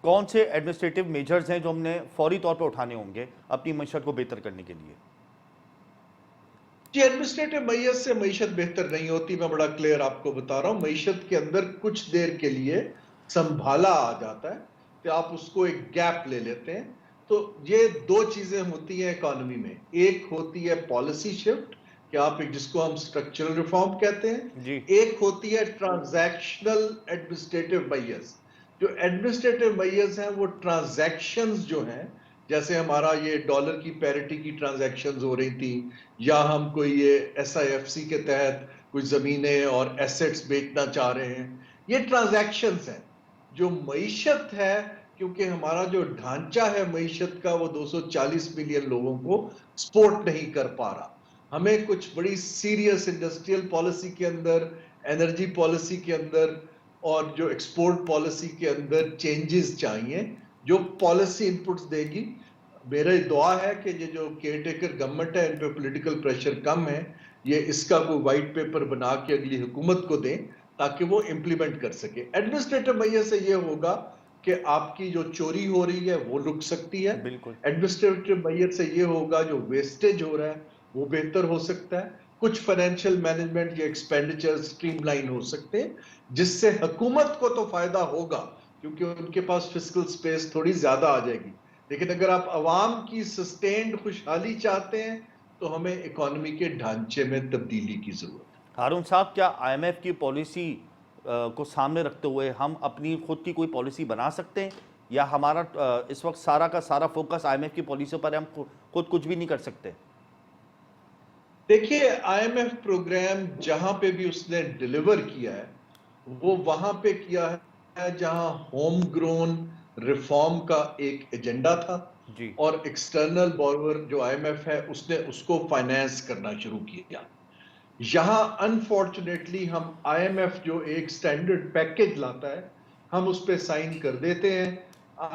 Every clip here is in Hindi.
कौन से एडमिनिस्ट्रेटिव मेजर्स हैं जो हमने फौरी तौर पर उठाने होंगे अपनी मईशत को बेहतर करने के लिए? जी, एडमिनिस्ट्रेटिव मैयत से मईशत बेहतर नहीं होती। मैं बड़ा क्लियर आपको बता रहा हूं। मईशत के अंदर कुछ देर के लिए संभाला आ जाता है, तो आप उसको एक गैप ले लेते हैं। तो ये दो चीजें होती हैं इकोनॉमी में। एक होती है पॉलिसी शिफ्ट, कि आप एक, जिसको हम स्ट्रक्चरल रिफॉर्म कहते हैं। जी। एक होती है ट्रांजैक्शनल एडमिनिस्ट्रेटिव मैयर्स। जो एडमिनिस्ट्रेटिव मैयर्स हैं वो ट्रांजैक्शंस जो हैं, जैसे हमारा ये डॉलर की पैरिटी की ट्रांजैक्शंस हो रही थी, या हम कोई ये SIFC के तहत कुछ जमीनें और एसेट्स बेचना चाह रहे हैं, ये ट्रांजैक्शंस हैं। जो मईशत है, क्योंकि हमारा जो ढांचा है मईशत का वो 240 मिलियन लोगों को सपोर्ट नहीं कर पा रहा। हमें कुछ बड़ी सीरियस इंडस्ट्रियल पॉलिसी के अंदर, एनर्जी पॉलिसी के अंदर और जो एक्सपोर्ट पॉलिसी के अंदर चेंजेस चाहिए, जो पॉलिसी इनपुट्स देगी। मेरी दुआ है कि ये जो केयरटेकर गवर्नमेंट है, इन पे पॉलिटिकल प्रेशर कम है, ये इसका कोई वाइट पेपर बना के अगली हुकूमत को दें ताकि वो इंप्लीमेंट कर सके। एडमिनिस्ट्रेटिव मैयत से ये होगा कि आपकी जो चोरी हो रही है वो रुक सकती है। बिल्कुल। एडमिनिस्ट्रेटिव मैयत से ये होगा जो वेस्टेज हो रहा है वो बेहतर हो सकता है। कुछ फाइनेंशियल मैनेजमेंट या एक्सपेंडिचर स्ट्रीमलाइन हो सकते हैं, जिससे हुकूमत को तो फायदा होगा क्योंकि उनके पास फिस्कल स्पेस थोड़ी ज्यादा आ जाएगी। लेकिन अगर आप अवाम की सस्टेन्ड खुशहाली चाहते हैं तो हमें इकोनॉमी के ढांचे में तब्दीली की जरूरत है। हारून साहब, क्या IMF की पॉलिसी को सामने रखते हुए हम अपनी खुद की कोई पॉलिसी बना सकते हैं, या हमारा इस वक्त सारा का सारा फोकस IMF की पॉलिसी पर है, हम खुद कुछ भी नहीं कर सकते? देखिए, IMF प्रोग्राम जहां पे भी उसने डिलीवर किया है वो वहां पे किया है जहां होम ग्रोन रिफॉर्म का एक एजेंडा था, जी। और एक्सटर्नल बोरोवर जो IMF है उसने उसको फाइनेंस करना शुरू किया। यहां अनफॉर्चुनेटली हम IMF जो एक स्टैंडर्ड पैकेज लाता है, हम उस पर साइन कर देते हैं।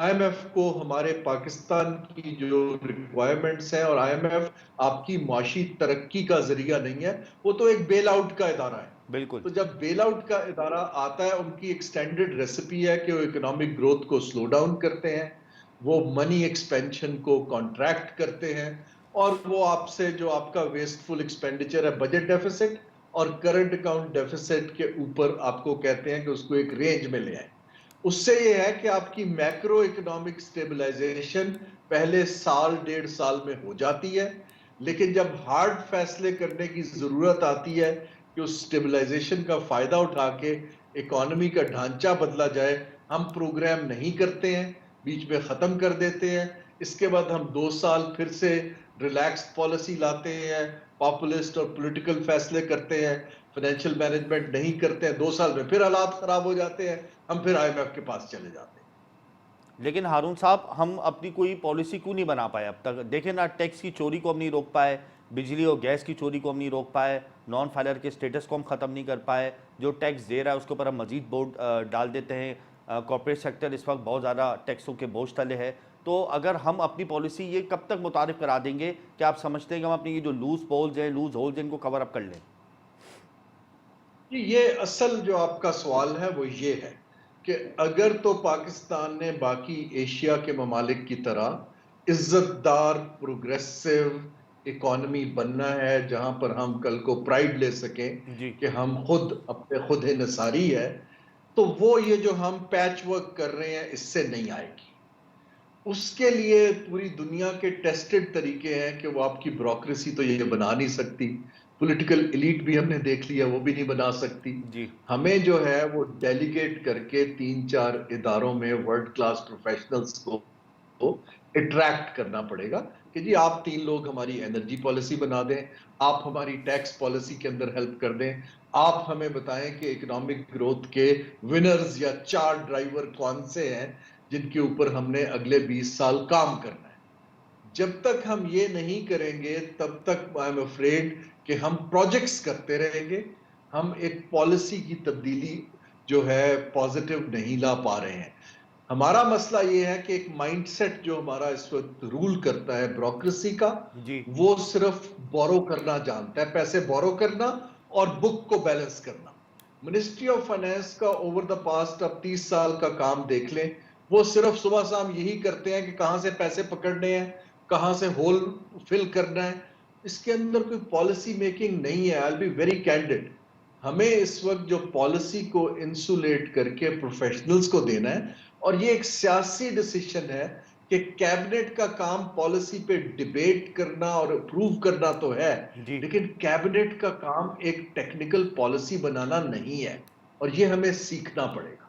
IMF को हमारे पाकिस्तान की जो रिक्वायरमेंट्स हैं, और IMF आपकी माशी तरक्की का जरिया नहीं है, वो तो एक बेल आउट का इदारा है। बिल्कुल। तो जब बेल आउट का इदारा आता है, उनकी एक स्टैंडर्ड रेसिपी है कि वो इकोनॉमिक ग्रोथ को स्लो डाउन करते हैं, वो मनी एक्सपेंशन को कॉन्ट्रैक्ट करते हैं, और वो आपसे जो आपका वेस्टफुल एक्सपेंडिचर है, बजट डेफिसिट और करंट अकाउंट डेफिसिट के ऊपर आपको कहते हैं कि उसको एक रेंज में ले आए। उससे ये है कि आपकी मैक्रो इकोनॉमिक स्टेबलाइजेशन पहले साल डेढ़ साल में हो जाती है, लेकिन जब हार्ड फैसले करने की जरूरत आती है कि उस स्टेबलाइजेशन का फायदा उठा के इकोनॉमी का ढांचा बदला जाए, हम प्रोग्राम नहीं करते हैं, बीच में खत्म कर देते हैं। इसके बाद हम 2 साल फिर से रिलैक्स्ड पॉलिसी लाते हैं, पॉपुलिस्ट और पॉलिटिकल फैसले करते हैं, फाइनेंशियल मैनेजमेंट नहीं करते हैं। 2 साल में फिर हालात खराब हो जाते हैं, हम फिर IMF के पास चले जाते हैं। लेकिन हारून साहब, हम अपनी कोई पॉलिसी क्यों नहीं बना पाए अब तक? देखें ना, टैक्स की चोरी को हम नहीं रोक पाए, बिजली और गैस की चोरी को हम नहीं रोक पाए, नॉन फाइलर के स्टेटस को हम ख़त्म नहीं कर पाए, जो टैक्स दे रहा है उसके ऊपर हम मजीद बोर्ड डाल देते हैं। कॉर्पोरेट सेक्टर इस वक्त बहुत ज़्यादा टैक्सों के बोझ तले है। तो अगर हम अपनी पॉलिसी ये कब तक मुतारिफ करा देंगे कि आप समझते हैं कि हम अपनी ये जो लूज पोल्स हैं, लूज होल्स हैं, इनको कवर अप कर लें? ये असल जो आपका सवाल है वो ये है कि अगर तो पाकिस्तान ने बाकी एशिया के ममालिक की तरह इज्जतदार प्रोग्रेसिव इकोनॉमी बनना है, जहां पर हम कल को प्राइड ले सकें जी। कि हम खुद अपने खुद हिंसारी है, तो वो ये जो हम पैच वर्क कर रहे हैं इससे नहीं आएगी। उसके लिए पूरी दुनिया के टेस्टेड तरीके हैं कि वो आपकी ब्यूरोक्रेसी तो ये बना नहीं सकती, पॉलिटिकल एलीट भी हमने देख लिया वो भी नहीं बना सकती। जी। हमें जो है वो डेलीगेट करके 3-4 इदारों में वर्ल्ड क्लास प्रोफेशनल्स को अट्रैक्ट करना पड़ेगा कि जी आप 3 लोग हमारी एनर्जी पॉलिसी बना दें, आप हमारी टैक्स पॉलिसी के अंदर हेल्प कर दें, आप हमें बताएं कि इकोनॉमिक ग्रोथ के विनर्स या 4 ड्राइवर कौन से हैं जिनके ऊपर हमने अगले 20 साल काम करना है। जब तक हम ये नहीं करेंगे तब तक आई एम अफ्रेड कि हम प्रोजेक्ट्स करते रहेंगे, हम एक पॉलिसी की तब्दीली जो है पॉजिटिव नहीं ला पा रहे हैं। हमारा मसला ये है कि एक माइंडसेट जो हमारा इस वक्त रूल करता है ब्यूरोक्रेसी का, जी। वो सिर्फ बोरो करना जानता है, पैसे बोरो करना और बुक को बैलेंस करना। मिनिस्ट्री ऑफ फाइनेंस का ओवर द पास्ट अब 30 साल का काम देख लें, वो सिर्फ सुबह शाम यही करते हैं कि कहां से पैसे पकड़ने हैं, कहां से होल फिल करना है। इसके अंदर कोई पॉलिसी मेकिंग नहीं है। I will be very candid. हमें इस वक्त जो पॉलिसी को इंसुलेट करके प्रोफेशनल्स को देना है, और ये एक सियासी डिसीजन है कि कैबिनेट का काम पॉलिसी पे डिबेट करना और अप्रूव करना तो है, जी। लेकिन कैबिनेट का काम एक टेक्निकल पॉलिसी बनाना नहीं है, और ये हमें सीखना पड़ेगा।